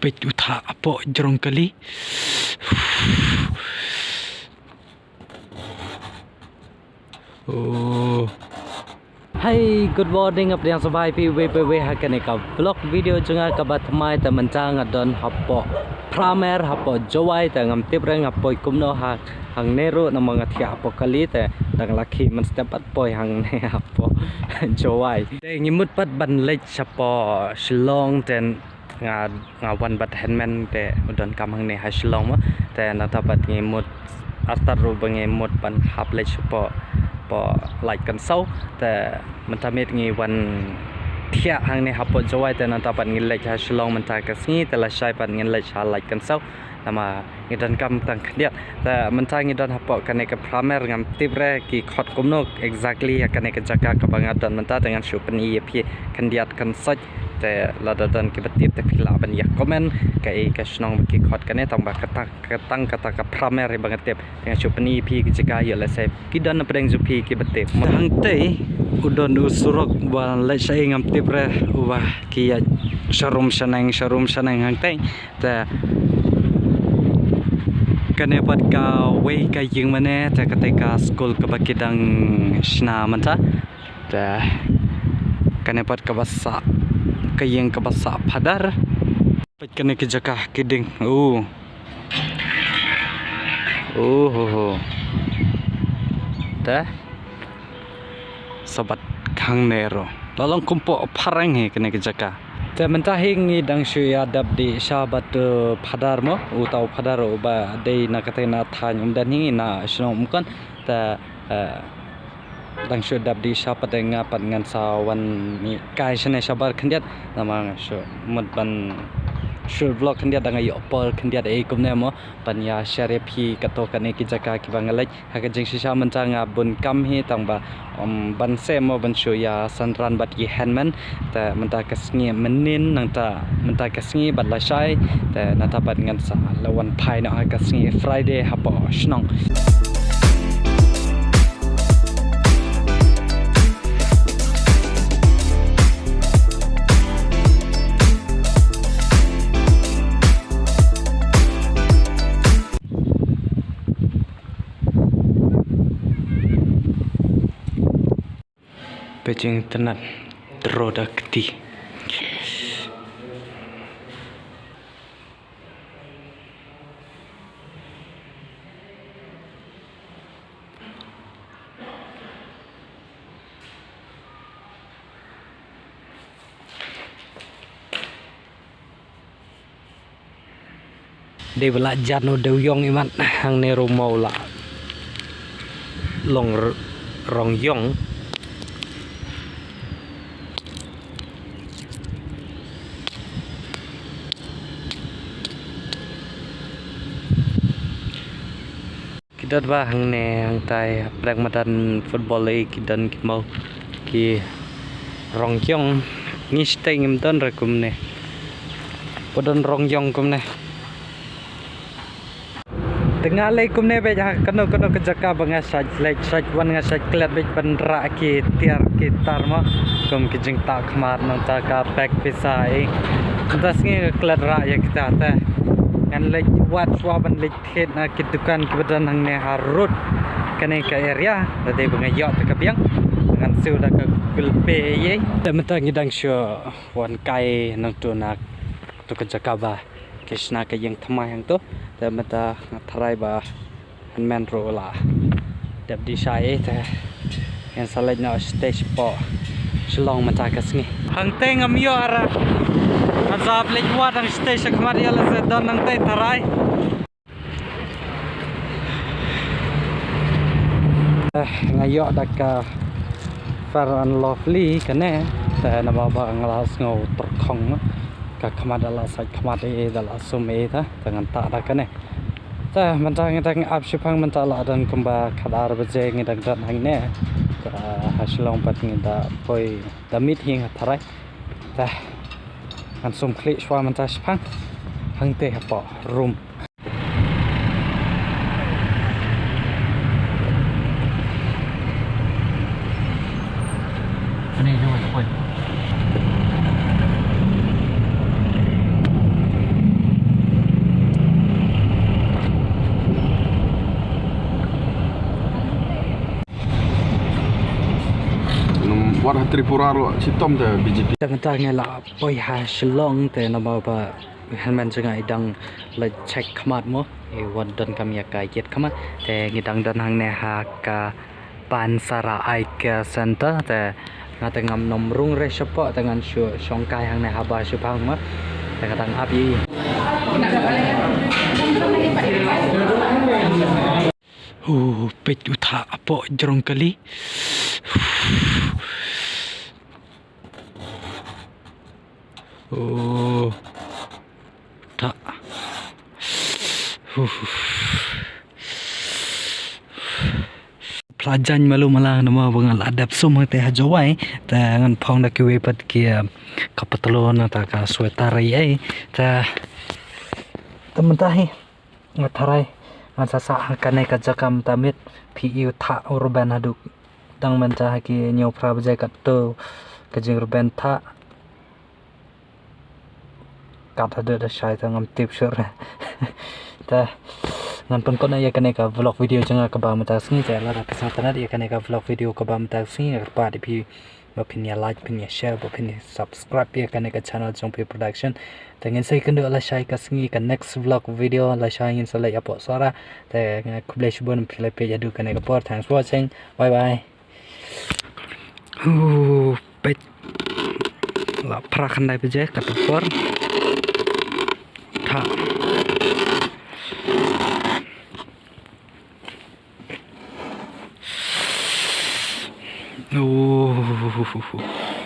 Pej utha apa jerong kali. Hai, good morning apa yang sabai pi we hakan ka vlog video junga ka batmai ta mancang adon hapo pramer hapo jowai ta ngam tibreng hapo kumno ha hang nero na mga thia hapo kali ta dang laki man stepat poi hang ne hapo jowai te ngimut pat ban lech hapo Shillong ten nga wan bat henman te udon kam hang ne ha Shillong ma te na tapat ngimut atar ru bangimut ban hap lech hapo like kan sauแต่มันทำให้งี้วันเที่ยหางในฮับปจอยแต่นั่นตาปันเงินเล็กชาชลองมันตากระสีแต่ละชายปันเงินเล็กชา like กันเศร้าแต่มาเงินดันกำตังเดียดแต่มันทางเงินดันฮับปกันในกับพระแม่งามติบแรกกี่ขอดกุมนก exactly กันในกับจักรกับบางอันดันมันตาแต่งานชูปันอีพี่กันเดียดกันสักแต่เราดันกี่บัดติบแต่พิลาบันอยากคอมเมนต์กับกับชนองกี่ขอดกันในต้องบักตั้งกับพระแม่บางอันติบแต่งานชูปันอีพี่กิจการอยู่แล้วเสพกี่ดันประเด็นจูพี่กี่บัดติบทางเตยudon usurok ban lech sai ngam tibre wa kia sharum shanang hang teng ta kane pat ka wei ka ying mane ta ka school ka bakidang shna manta ta kane pat ka basa ka ying ka basa phadar pat kane ki jaka kiding ho ta sobat kang nero lalong kumpo parang he kene jaka te mentahing ni dang shuya dab di sahabat phadar mo utau phadar ba dei na kate na thanyum dan hi na shnong mkan ta dang shu dab di sahabat nga pat ngan sawan ni kai shane sabar khandiat namang shu mutban shu vlog khandiat dang ayo por khandiat e kumne mo panya share phi kato kane ki jaka ki bangalai ha ka jing sisa mancanga bun kam hi tangba ban se mo ban shu ya sanran bat ki handman ta menta kasngi menin nang ta menta kasngi bat la shai ta na ta bat ngan sa lawan phai na kasngi friday hapo shnong Pejing tenan teroda keti de bela jano deuyong iman hang ne rumau la long rong yong kidat ba hang ne hang tai prang madan football le kidan kimau ki rong yong ni stay ngim don rakum ne podon rong yong kum ne tengah le kum ne be kano ke jaka banga saj wan nga saj klat be pandra ki tiar ki tarma kum ki jing ta khmar nang ta ka pack pisa e das nge klat ra ya kita ta ngan lek wat swaban lek thet na kitukan kebetulan hang ne harut kane ka area tadi bangayot ka biang ngan siu da ka gulpe ye temta ngidang syo wan kai nang tu nak tu ka jakaba kishna ka yang thamai hang to temta tharai ba hanman ro la dab di sai te yang salaj na stage po Shillong mata kasngi hang teng am yo ara azab lek wat ang station khamar yala se don nang tai tharai ngayo dak far unlovely kane ta na baba nglas ngau terkhong ka khamar dala sai khamar e dala sume ta tangan ta da kane ta mantang ngidang ap shipang mantala dan kumba khadar beje ngidang dan hang ne ta Shillong pat ngida poi damit hing tharai ta kan sum klik shwa manta shpang hang te hapo room ani no Tripura lo sitom te BJP. Tengah la poi ha Shillong te nama ba hanman janga idang la check khamat mo e wadon kami ka yet khamat te ngidang dan hang ne ha ka Pansara Ike Center te ngatengam nomrung re sepo dengan songkai hang ne ha ba supang ma te ngatang api pet utha apo jorong kali tak pelajan malu malang nama bangal adap semua teh jawai tangan pong dak we pat kia kapatelon ta ka sweater ai ta temen ngatarai ngasasa kanai ka jakam tamit piu tha urban haduk dang menta ki nyo prabjai kat to kajing urban tha kat ada syai tangam tip sur ta ngan pun kona ya kanai ka vlog video janga ka ba mata sni ta la kesatan ya kanai ka vlog video ka ba mata sni pa di pi opinion like opinion share opinion subscribe ya kanai ka channel Jongpi Production tengin sai kendo la syai ka sni ka next vlog video la syai ngin salai apo sara te kublai shubon pile pe jadu kanai ka por thanks for watching bye bye pet la pra khandai pe je ka por tha Oh